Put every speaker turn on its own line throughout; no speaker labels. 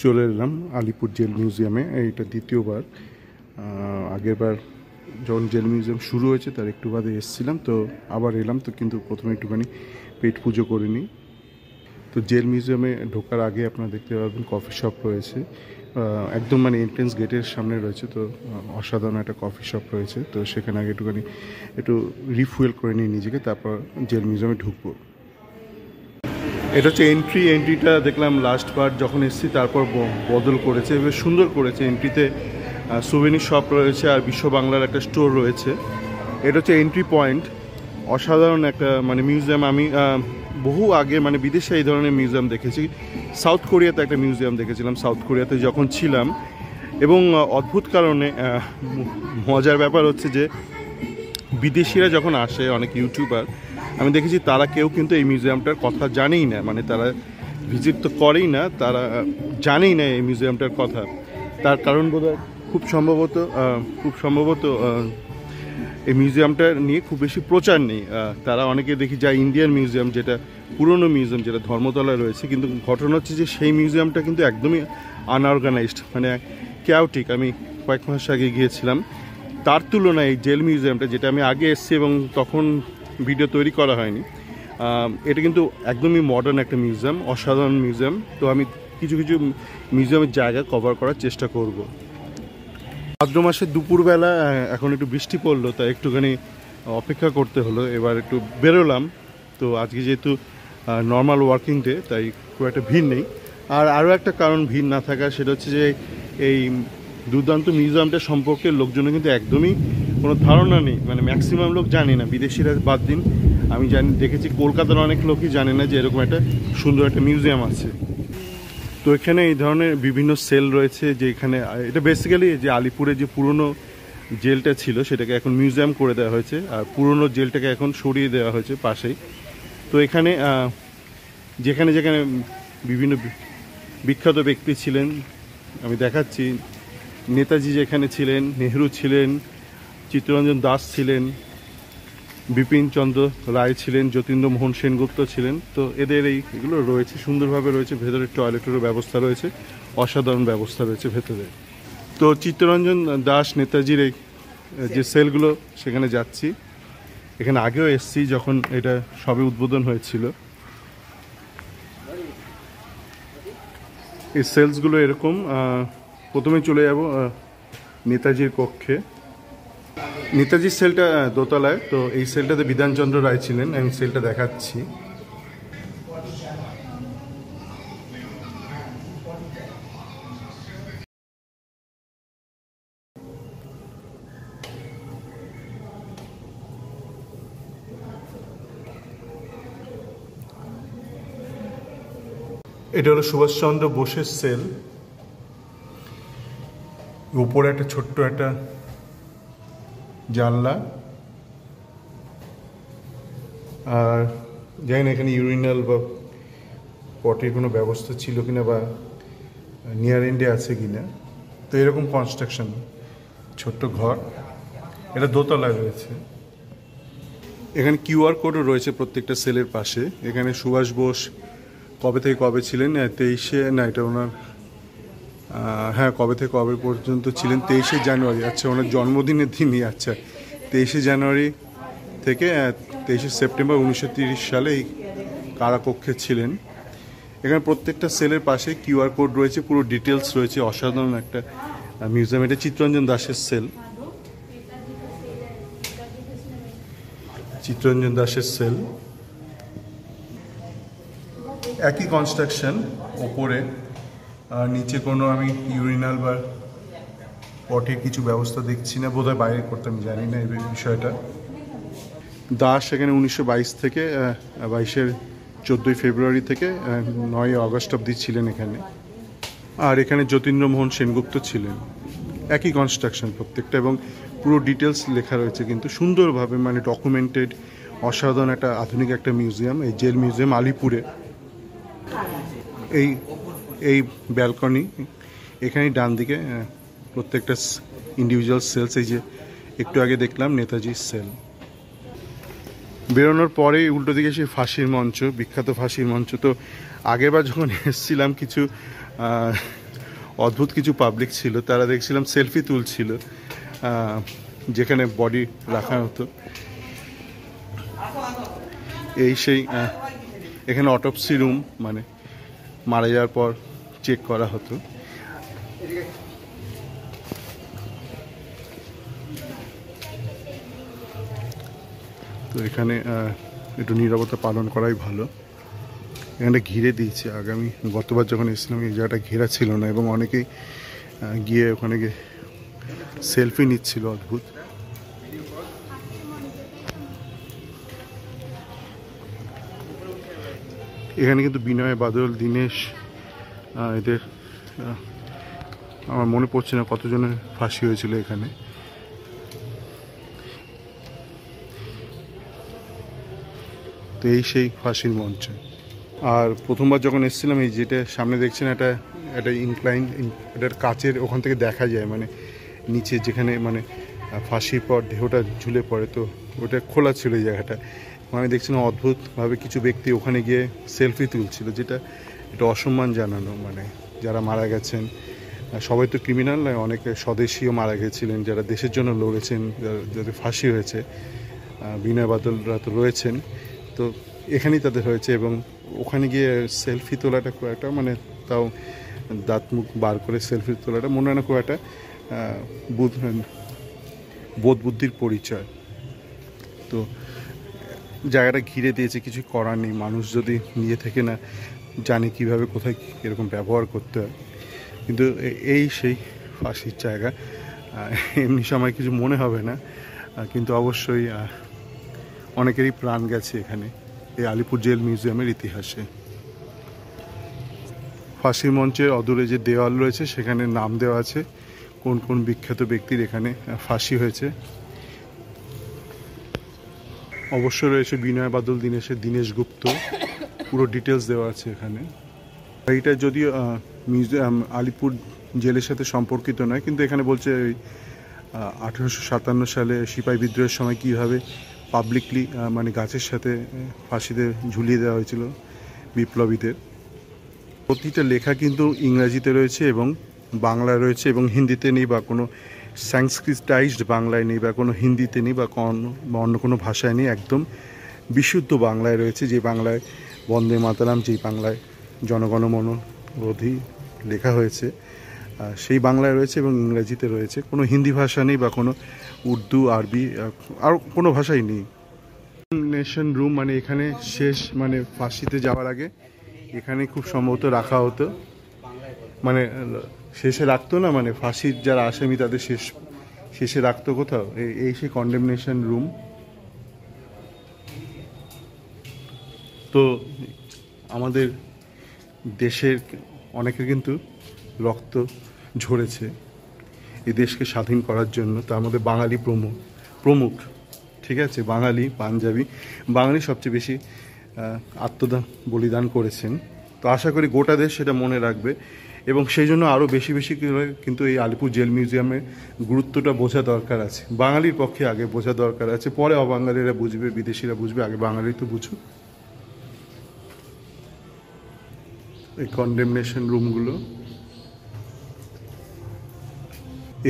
চলে এলাম আলিপুর জেল মিউজিয়ামে। এইটা দ্বিতীয়বার। আগেরবার যখন জেল মিউজিয়াম শুরু হয়েছে তার একটু বাদে এসেছিলাম, তো আবার এলাম। তো কিন্তু প্রথমে একটুখানি পেট পুজো করে নিই। তো জেল মিউজিয়ামে ঢোকার আগে আপনারা দেখতে পাবেন কফি শপ রয়েছে, একদম মানে এন্ট্রেন্স গেটের সামনে রয়েছে। তো অসাধারণ একটা কফি শপ রয়েছে। তো সেখানে আগে একটু রিফুয়েল করে নিই নিজেকে, তারপর জেল মিউজিয়ামে ঢুকবো। এটা হচ্ছে এন্ট্রিটা দেখলাম লাস্ট বার যখন এসেছি, তারপর বদল করেছে, বেশ সুন্দর করেছে। এন্ট্রিতে সুভেনির শপ রয়েছে আর বিশ্ব বাংলার একটা স্টোর রয়েছে। এটা হচ্ছে এন্ট্রি পয়েন্ট। অসাধারণ একটা মানে মিউজিয়াম। আমি বহু আগে মানে বিদেশে এই ধরনের মিউজিয়াম দেখেছি। সাউথ কোরিয়াতে একটা মিউজিয়াম দেখেছিলাম, সাউথ কোরিয়াতে যখন ছিলাম। এবং অদ্ভুত কারণে মজার ব্যাপার হচ্ছে যে বিদেশিরা যখন আসে, অনেক ইউটিউবার আমি দেখেছি, তারা কেউ কিন্তু এই মিউজিয়ামটার কথা জানেই না। মানে তারা ভিজিট তো করেই না, তারা জানেই না এই মিউজিয়ামটার কথা। তার কারণ বোধহয় খুব সম্ভবত এই মিউজিয়ামটা নিয়ে খুব বেশি প্রচার নেই। তারা অনেকে দেখি যায় ইন্ডিয়ান মিউজিয়াম, যেটা পুরনো মিউজিয়াম, যেটা ধর্মতলায় রয়েছে। কিন্তু ঘটনা হচ্ছে যে সেই মিউজিয়ামটা কিন্তু একদমই আনঅর্গানাইজড, মানে ক্যাওটিক। আমি কয়েক মাস আগে গিয়েছিলাম, তার তুলনায় এই জেল মিউজিয়ামটা, যেটা আমি আগে এসেছি এবং তখন ভিডিও তৈরি করা হয়নি, এটা কিন্তু একদমই মডার্ন একটা মিউজিয়াম, অসাধারণ মিউজিয়াম। তো আমি কিছু মিউজিয়ামের জায়গা কভার করার চেষ্টা করব। ভাদ্র মাসের দুপুরবেলা, এখন একটু বৃষ্টি পড়লো, তাই একটুখানি অপেক্ষা করতে হলো। এবার একটু বেরোলাম। তো আজকে যেহেতু নর্মাল ওয়ার্কিং ডে, তাই খুব একটা ভিড় নেই। আর আরও একটা কারণ ভিড় না থাকা, সেটা হচ্ছে যে এই দুর্দান্ত মিউজিয়ামটা সম্পর্কে লোকজনের কিন্তু একদমই কোনো ধারণা নেই। মানে ম্যাক্সিমাম লোক জানে না, বিদেশিরা বাদ দিন। আমি দেখেছি কলকাতার অনেক লোকই জানে না যে এরকম একটা সুন্দর একটা মিউজিয়াম আছে। তো এখানে এই ধরনের বিভিন্ন সেল রয়েছে, যে এখানে এটা বেসিক্যালি যে আলিপুরে যে পুরনো জেলটা ছিল সেটাকে এখন মিউজিয়াম করে দেওয়া হয়েছে, আর পুরনো জেলটাকে এখন সরিয়ে দেওয়া হয়েছে পাশেই। তো এখানে যেখানে বিভিন্ন বিখ্যাত ব্যক্তি ছিলেন আমি দেখাচ্ছি। নেতাজি যেখানে ছিলেন, নেহরু ছিলেন, চিত্তরঞ্জন দাস ছিলেন, বিপিন চন্দ্র রায় ছিলেন, যতীন্দ্রমোহন সেনগুপ্ত ছিলেন। তো এগুলো রয়েছে, সুন্দরভাবে রয়েছে। ভেতরে টয়লেটেরও ব্যবস্থা রয়েছে, অসাধারণ ব্যবস্থা রয়েছে ভেতরে। তো চিত্তরঞ্জন দাস, নেতাজির এই যে সেলগুলো, সেখানে যাচ্ছি। এখানে আগেও এসছি যখন এটা সবে উদ্বোধন হয়েছিল। এই সেলসগুলো এরকম। প্রথমে চলে যাব নেতাজির কক্ষে। নেতাজির সেলটা দোতলায়। তো এই সেলটাতে বিধানচন্দ্র রায় ছিলেন। আমি সেলটা দেখাচ্ছি। এটা হলো সুভাষচন্দ্র বোসের সেল। উপরে একটা ছোট্ট একটা জানলা, আর জানি না এখানে ইউরিনাল বা পটের কোনো ব্যবস্থা ছিল কিনা, বা নিয়ার এন্ডে আছে কিনা। তো এরকম কনস্ট্রাকশন, ছোট্ট ঘর। এটা দোতলায় রয়েছে। এখানে কিউআর কোডও রয়েছে প্রত্যেকটা সেলের পাশে। এখানে সুভাষ বোস কবে থেকে কবে ছিলেন, 23শে না, এটা ওনার হ্যাঁ, কবে থেকে কবে পর্যন্ত ছিলেন, 23শে জানুয়ারি। আচ্ছা, ওনার জন্মদিনের দিনই। আচ্ছা, 23শে জানুয়ারি থেকে 23শে সেপ্টেম্বর 1930 সালে এই কারাকক্ষে ছিলেন। এখানে প্রত্যেকটা সেলের পাশে কিউআর কোড রয়েছে, পুরো ডিটেলস রয়েছে। অসাধারণ একটা মিউজিয়াম। এটা চিত্তরঞ্জন দাসের সেল। চিত্তরঞ্জন দাসের সেল, একই কনস্ট্রাকশন। ওপরে আর নিচে কোনো আমি ইউরিনাল বা পটের কিছু ব্যবস্থা দেখছি না, বোধহয় বাইরে করতে, আমি জানি না এই বিষয়টা। দাস এখানে 1922 থেকে 14ই ফেব্রুয়ারি থেকে 9ই আগস্ট অবধি ছিলেন এখানে। আর এখানে যতীন্দ্রমোহন সেনগুপ্ত ছিলেন। একই কনস্ট্রাকশন প্রত্যেকটা, এবং পুরো ডিটেলস লেখা রয়েছে কিন্তু সুন্দরভাবে, মানে ডকুমেন্টেড। অসাধারণ একটা আধুনিক একটা মিউজিয়াম, এই জেল মিউজিয়াম আলিপুরে। এই ব্যালকনি, এখানেই ডান দিকে প্রত্যেকটা ইন্ডিভিজুয়াল সেলস। এই যে একটু আগে দেখলাম নেতাজির সেল। বেরোনোর পরেই উল্টো দিকে সেই ফাঁসির মঞ্চ, বিখ্যাত ফাঁসির মঞ্চ। তো আগেরবার যখন এসেছিলাম কিছু অদ্ভুত কিছু পাবলিক ছিল, তারা দেখছিলাম সেলফি তুলছিল যেখানে বডি রাখা হতো। এই সেই এখানে অটোপসি রুম, মানে মারা যাওয়ার পর চেক করা হতো। তো এখানে একটু নীরবতা পালন করাই ভালো। এখানে ঘিরে দিয়েছে, আগামী গতবার যখন এসেছিলাম এই জায়গাটা ঘেরা ছিল না, এবং অনেকেই গিয়ে ওখানে গিয়ে সেলফি নিচ্ছিল। অদ্ভুত। এখানে কিন্তু বিনয় বাদল, দীনেশ, এদের আমার মনে পড়ছে না কতজনের ফাঁসি হয়েছিল এখানে। তো এই সেই ফাঁসির মঞ্চ। আর প্রথমবার যখন এসেছিলাম, এই যেটা সামনে দেখছেন এটা একটা ইনক্লাইন, এটার কাচের ওখান থেকে দেখা যায়, মানে নিচে যেখানে মানে ফাঁসির পর দেহটা ঝুলে পড়ে, তো ওটা খোলা ছিল এই জায়গাটা। আমি দেখছিলাম অদ্ভুতভাবে কিছু ব্যক্তি ওখানে গিয়ে সেলফি তুলছিল, যেটা এটা অসম্মান জানানো। মানে যারা মারা গেছেন সবাই তো ক্রিমিনাল নয়, অনেকে স্বদেশীও মারা গেছিলেন, যারা দেশের জন্য লড়েছেন, যাদের ফাঁসি হয়েছে। বিনয় বাদলরা তো রয়েছেন, তো এখানেই তাদের হয়েছে। এবং ওখানে গিয়ে সেলফি তোলাটা খুব একটা, মানে তাও দাঁত মুখ বার করে সেলফি তোলাটা মনে হয় না খুব একটা বোধ বুদ্ধির পরিচয়। তো জায়গাটা ঘিরে দিয়েছে, কিছু করার নেই। মানুষ যদি নিজে থেকে না জানে কীভাবে কোথায় এরকম ব্যবহার করতে হয়। কিন্তু এই সেই ফাঁসির জায়গা, এমনি সময় কিছু মনে হবে না, কিন্তু অবশ্যই অনেকেরই প্রাণ গেছে এখানে এই আলিপুর জেল মিউজিয়ামের ইতিহাসে। ফাঁসির মঞ্চের অদূরে যে দেওয়াল রয়েছে সেখানে নাম দেওয়া আছে কোন কোন বিখ্যাত ব্যক্তির এখানে ফাঁসি হয়েছে। অবশ্য রয়েছে বিনয় বাদল, দীনেশের দীনেশ গুপ্ত, পুরো ডিটেলস দেওয়া আছে এখানে। এইটা যদিও মিউজিয়াম আলিপুর জেলের সাথে সম্পর্কিত নয়, কিন্তু এখানে বলছে 1857 সালে সিপাহী বিদ্রোহের সময় কীভাবে পাবলিকলি মানে গাছের সাথে ফাঁসিতে ঝুলিয়ে দেওয়া হয়েছিল বিপ্লবীদের। প্রতিটা লেখা কিন্তু ইংরাজিতে রয়েছে এবং বাংলায় রয়েছে, এবং হিন্দিতে নেই, বা কোনো সংস্কৃতাইজড বাংলায় নেই, বা কোনো হিন্দিতে নেই, বা অন্য কোনো ভাষায় নেই। একদম বিশুদ্ধ বাংলায় রয়েছে, যে বাংলায় বন্দে মাতরম, যেই বাংলায় জনগণমন অধি লেখা হয়েছে সেই বাংলায় রয়েছে, এবং ইংরেজিতে রয়েছে। কোনো হিন্দি ভাষা নেই, বা কোনো উর্দু, আরবি আর কোনো ভাষাই নেই। নেশন রুম, মানে এখানে শেষ, মানে ফাঁসিতে যাওয়ার আগে এখানে খুব সম্ভবত রাখা হতো, মানে শেষে রাখতো না, মানে ফাঁসির যারা আসামি তাদের শেষে রাখতো কোথাও, এই সেই কন্ডেমনেশন রুম। তো আমাদের দেশের অনেকের কিন্তু রক্ত ঝরেছে এই দেশকে স্বাধীন করার জন্য, তার মধ্যে বাঙালি প্রমুখ, ঠিক আছে, বাঙালি, পাঞ্জাবি, বাঙালি সবচেয়ে বেশি আত্মদান বলিদান করেছেন। তো আশা করি গোটা দেশ সেটা মনে রাখবে, এবং সেই জন্য আরও বেশি বেশি করে কিন্তু এই আলিপুর জেল মিউজিয়ামের গুরুত্বটা বোঝা দরকার আছে। বাঙালির পক্ষে আগে বোঝা দরকার আছে, পরে অবাঙালিরা বুঝবে, বিদেশিরা বুঝবে, আগে বাঙালি তো বুঝুক। এই কন্ডেমনেশন রুমগুলো,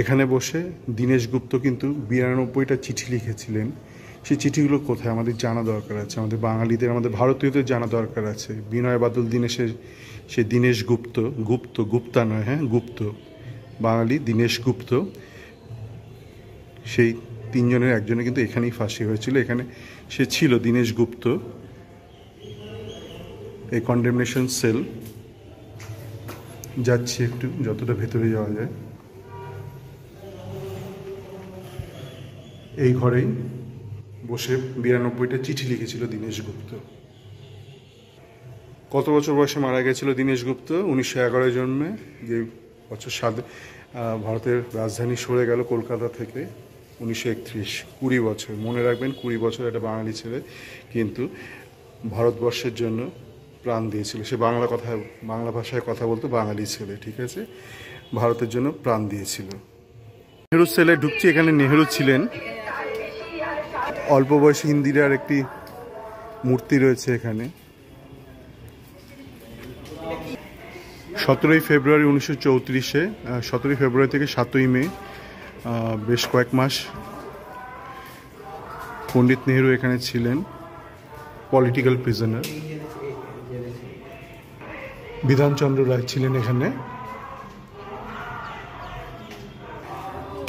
এখানে বসে দীনেশ গুপ্ত কিন্তু 92টা চিঠি লিখেছিলেন। সেই চিঠিগুলো কোথায় আমাদের জানা দরকার আছে, আমাদের বাঙালিদের, আমাদের ভারতীয়দের জানা দরকার আছে। বিনয় বাদল, দীনেশের সে দীনেশ গুপ্তা নয়, হ্যাঁ, গুপ্ত, বাঙালি দীনেশ গুপ্ত, সেই তিনজনের একজনে কিন্তু এখানেই ফাঁসি হয়েছিল। এখানে সে ছিল দীনেশ গুপ্ত। এই কন্ডেমনেশন সেল, যাচ্ছি একটু, যতটা ভেতরে যাওয়া যায়। এই ঘরেই বসে 92টা চিঠি লিখেছিল দীনেশ গুপ্ত। কত বছর বয়সে মারা গেছিল দীনেশ গুপ্ত? 1911 জন্মে, যে বছর ভারতের রাজধানী সরে গেল কলকাতা থেকে 1931। 20 বছর, মনে রাখবেন, 20 বছর একটা বাঙালি ছেলে কিন্তু ভারতবর্ষের জন্য প্রাণ দিয়েছিল। সে বাংলা ভাষায় কথা বলতো, বাঙালি ছেলে, ঠিক আছে, ভারতের জন্য প্রাণ দিয়েছিল। নেহেরু সেলে ঢুকছি, এখানে নেহেরু ছিলেন। অল্প বয়সী ইন্দিরার একটি মূর্তি রয়েছে এখানে। 17ই ফেব্রুয়ারি 1934-এ 17ই ফেব্রুয়ারি থেকে 7ই মে বেশ কয়েক মাস পণ্ডিত নেহেরু এখানে ছিলেন পলিটিক্যাল প্রিজনার। বিধানচন্দ্র রায় ছিলেন এখানে।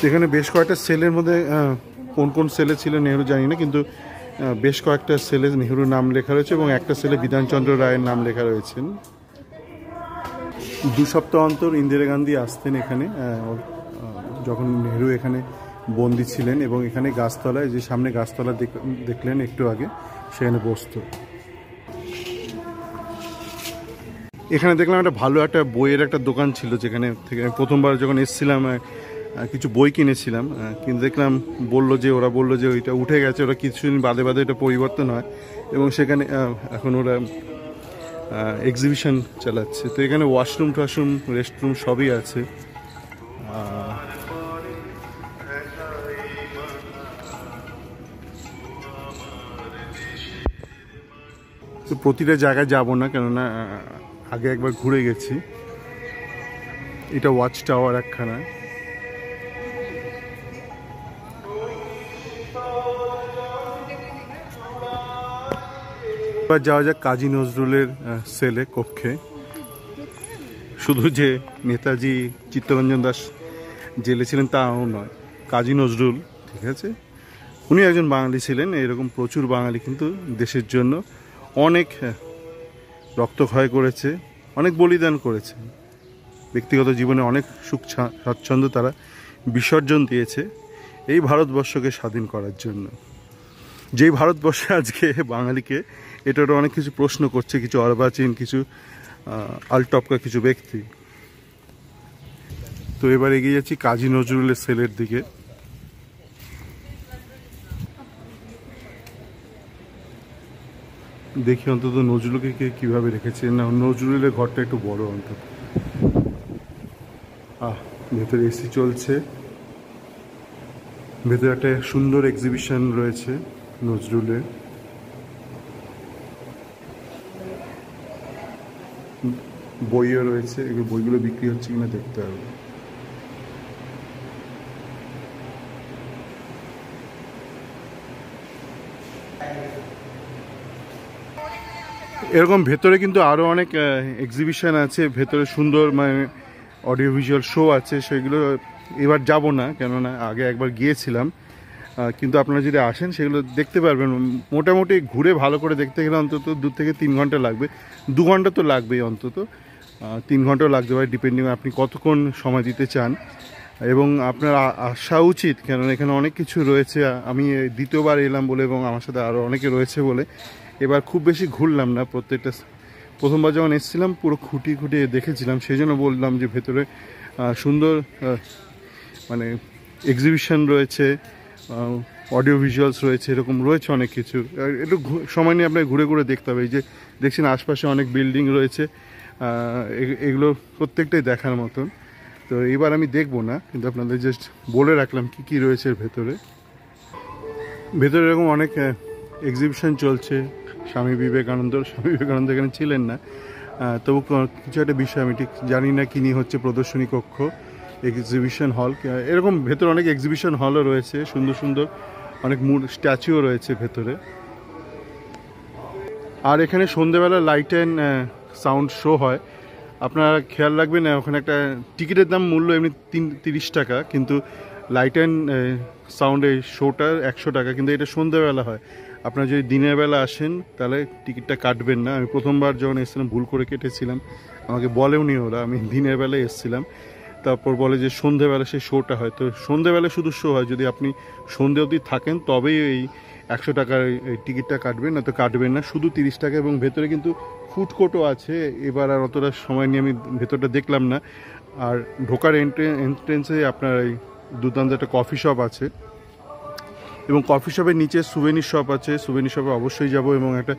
এখানে বেশ কয়েকটা সেলের মধ্যে কোন কোন সেলে ছিলেন নেহেরু জানি না, কিন্তু বেশ কয়েকটা সেলে নেহেরুর নাম লেখা রয়েছে এবং একটা সেলে বিধানচন্দ্র রায়ের নাম লেখা রয়েছেন। 2 সপ্তাহ অন্তর ইন্দিরা গান্ধী আসতেন এখানে যখন নেহেরু এখানে বন্দী ছিলেন, এবং এখানে গাছতলায়, যে সামনে গাছতলা দেখলেন একটু আগে, সেখানে বসত। এখানে দেখলাম একটা ভালো একটা বইয়ের একটা দোকান ছিল, যেখানে থেকে প্রথমবার যখন এসেছিলাম কিছু বই কিনেছিলাম, কিন্তু দেখলাম ওরা বললো যে ওইটা উঠে গেছে, ওরা কিছুদিন বাদে বাদে এটা পরিবর্তন হয়, এবং সেখানে এখন ওরা এক্সিবিশন চালাচ্ছে। তো এখানে ওয়াশরুম টাশরুম রেস্টরুম সবই আছে। তো প্রতিটা জায়গায় যাব না, কেননা আগে একবার ঘুরে গেছি। এটা ওয়াচ টাওয়ার একখানা। এবার যাওয়া যাক কাজী নজরুলের সেলে, কক্ষে। শুধু যে নেতাজি চিত্তরঞ্জন দাস জেলে ছিলেন তাও নয়, কাজী নজরুল, ঠিক আছে, উনি একজন বাঙালি ছিলেন। এরকম প্রচুর বাঙালি কিন্তু দেশের জন্য অনেক রক্তক্ষয় করেছে, অনেক বলিদান করেছে, ব্যক্তিগত জীবনে অনেক সুখ স্বাচ্ছন্দ্য তারা বিসর্জন দিয়েছে এই ভারতবর্ষকে স্বাধীন করার জন্য। যেই ভারতবর্ষে আজকে বাঙালিকে এটা অনেক কিছু প্রশ্ন করছে কিছু অর্বাচীন, কিছু আলটপকা কিছু ব্যক্তি। তো এবার এগিয়ে যাচ্ছি কাজী নজরুলের সেলের দিকে। দেখি অন্তত নজরুলকে কিভাবে রেখেছে। না, নজরুলের ঘরটা একটু বড় অন্তত। ভেতরে এসি চলছে, ভেতরে একটা সুন্দর এক্সিবিশন রয়েছে নজরুলের। বইও রয়েছে, এগুলো বইগুলো বিক্রি হচ্ছে কিনা দেখতে হবে। এরকম ভেতরে কিন্তু আরও অনেক এক্সিবিশন আছে, ভেতরে সুন্দর মানে অডিও ভিজুয়াল শো আছে, সেগুলো এবার যাব না, কেননা আগে একবার গিয়েছিলাম। কিন্তু আপনারা যদি আসেন সেগুলো দেখতে পারবেন। মোটামুটি ঘুরে ভালো করে দেখতে গেলে অন্তত 2 থেকে 3 ঘন্টা লাগবে। 2 ঘন্টা তো লাগবেই, অন্তত 3 ঘন্টাও লাগতে পারে, ডিপেন্ডিং আপনি কতক্ষণ সময় দিতে চান। এবং আপনার আসা উচিত, কেননা এখানে অনেক কিছু রয়েছে। আমি দ্বিতীয়বার এলাম বলে এবং আমার সাথে আরও অনেকে রয়েছে বলে এবার খুব বেশি ঘুরলাম না। প্রথমবার যখন এসেছিলাম পুরো খুঁটিয়ে দেখেছিলাম, সেই জন্য বললাম যে ভেতরে সুন্দর মানে এক্সিবিশন রয়েছে, অডিও ভিজুয়ালস রয়েছে, এরকম রয়েছে অনেক কিছু। একটু সময় নিয়ে আপনাকে ঘুরে দেখতে হবে। এই যে দেখছেন আশপাশে অনেক বিল্ডিং রয়েছে, এগুলো প্রত্যেকটাই দেখার মতন। তো এবার আমি দেখবো না, কিন্তু আপনাদের জাস্ট বলে রাখলাম কি রয়েছে ভেতরে। এরকম অনেক এক্সিবিশন চলছে। স্বামী বিবেকানন্দ এখানে ছিলেন না, তবু কিছু একটা বিষয় আমি ঠিক জানি না কি নিয়ে হচ্ছে। প্রদর্শনী কক্ষ, এক্সিবিশন হল, এরকম ভেতরে অনেক এক্সিবিশন হলও রয়েছে, সুন্দর অনেক স্ট্যাচুও রয়েছে ভেতরে। আর এখানে সন্ধেবেলা লাইট অ্যান্ড সাউন্ড শো হয়। আপনারা খেয়াল রাখবেন, ওখানে একটা টিকিটের দাম মূল্য এমনি 30 টাকা, কিন্তু লাইট অ্যান্ড সাউন্ডের শোটা 100 টাকা, কিন্তু এটা সন্ধেবেলা হয়। আপনারা যদি দিনের বেলা আসেন তাহলে টিকিটটা কাটবেন না। আমি প্রথমবার যখন এসেছিলাম ভুল করে কেটেছিলাম, আমাকে বলেওনি ওরা, আমি দিনের বেলায় এসেছিলাম। তারপর বলে যে সন্ধেবেলা সেই শোটা হয়। তো সন্ধেবেলা শুধু শো হয়, যদি আপনি সন্ধে অবধি থাকেন তবেই এই 100 টাকার এই টিকিটটা কাটবেন, না তো কাটবেন না, শুধু 30 টাকা। এবং ভেতরে কিন্তু ফুড কোর্টও আছে। এবার আর অতটা সময় নিয়ে আমি ভেতরটা দেখলাম না। আর ঢোকার এন্ট্রেন্সে আপনার এই দুর্দান্ত একটা কফি শপ আছে, এবং কফি শপের নিচে সুভেনির শপ আছে। সুভেনির শপে অবশ্যই যাব, এবং একটা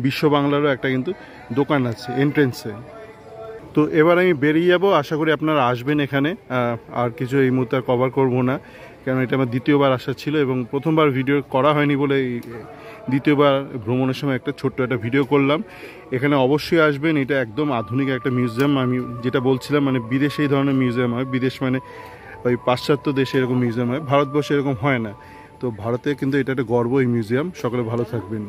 বিশ্ব বাংলারও একটা কিন্তু দোকান আছে এন্ট্রেন্সে। তো এবার আমি বেরিয়ে যাব, আশা করি আপনারা আসবেন এখানে। আর কিছু এই মুহূর্তে আর কভার করবো না, কারণ এটা আমার দ্বিতীয়বার আসা ছিল, এবং প্রথমবার ভিডিও করা হয়নি বলে দ্বিতীয়বার ভ্রমণের সময় একটা ছোট্ট একটা ভিডিও করলাম। এখানে অবশ্যই আসবেন, এটা একদম আধুনিক একটা মিউজিয়াম। আমি যেটা বলছিলাম মানে বিদেশে এই ধরনের মিউজিয়াম হয়, বিদেশ মানে ওই পাশ্চাত্য দেশে এরকম মিউজিয়াম হয়, ভারতবর্ষে এরকম হয় না। তো ভারতে কিন্তু এটা একটা গর্ব এই মিউজিয়াম। সকলে ভালো থাকবেন।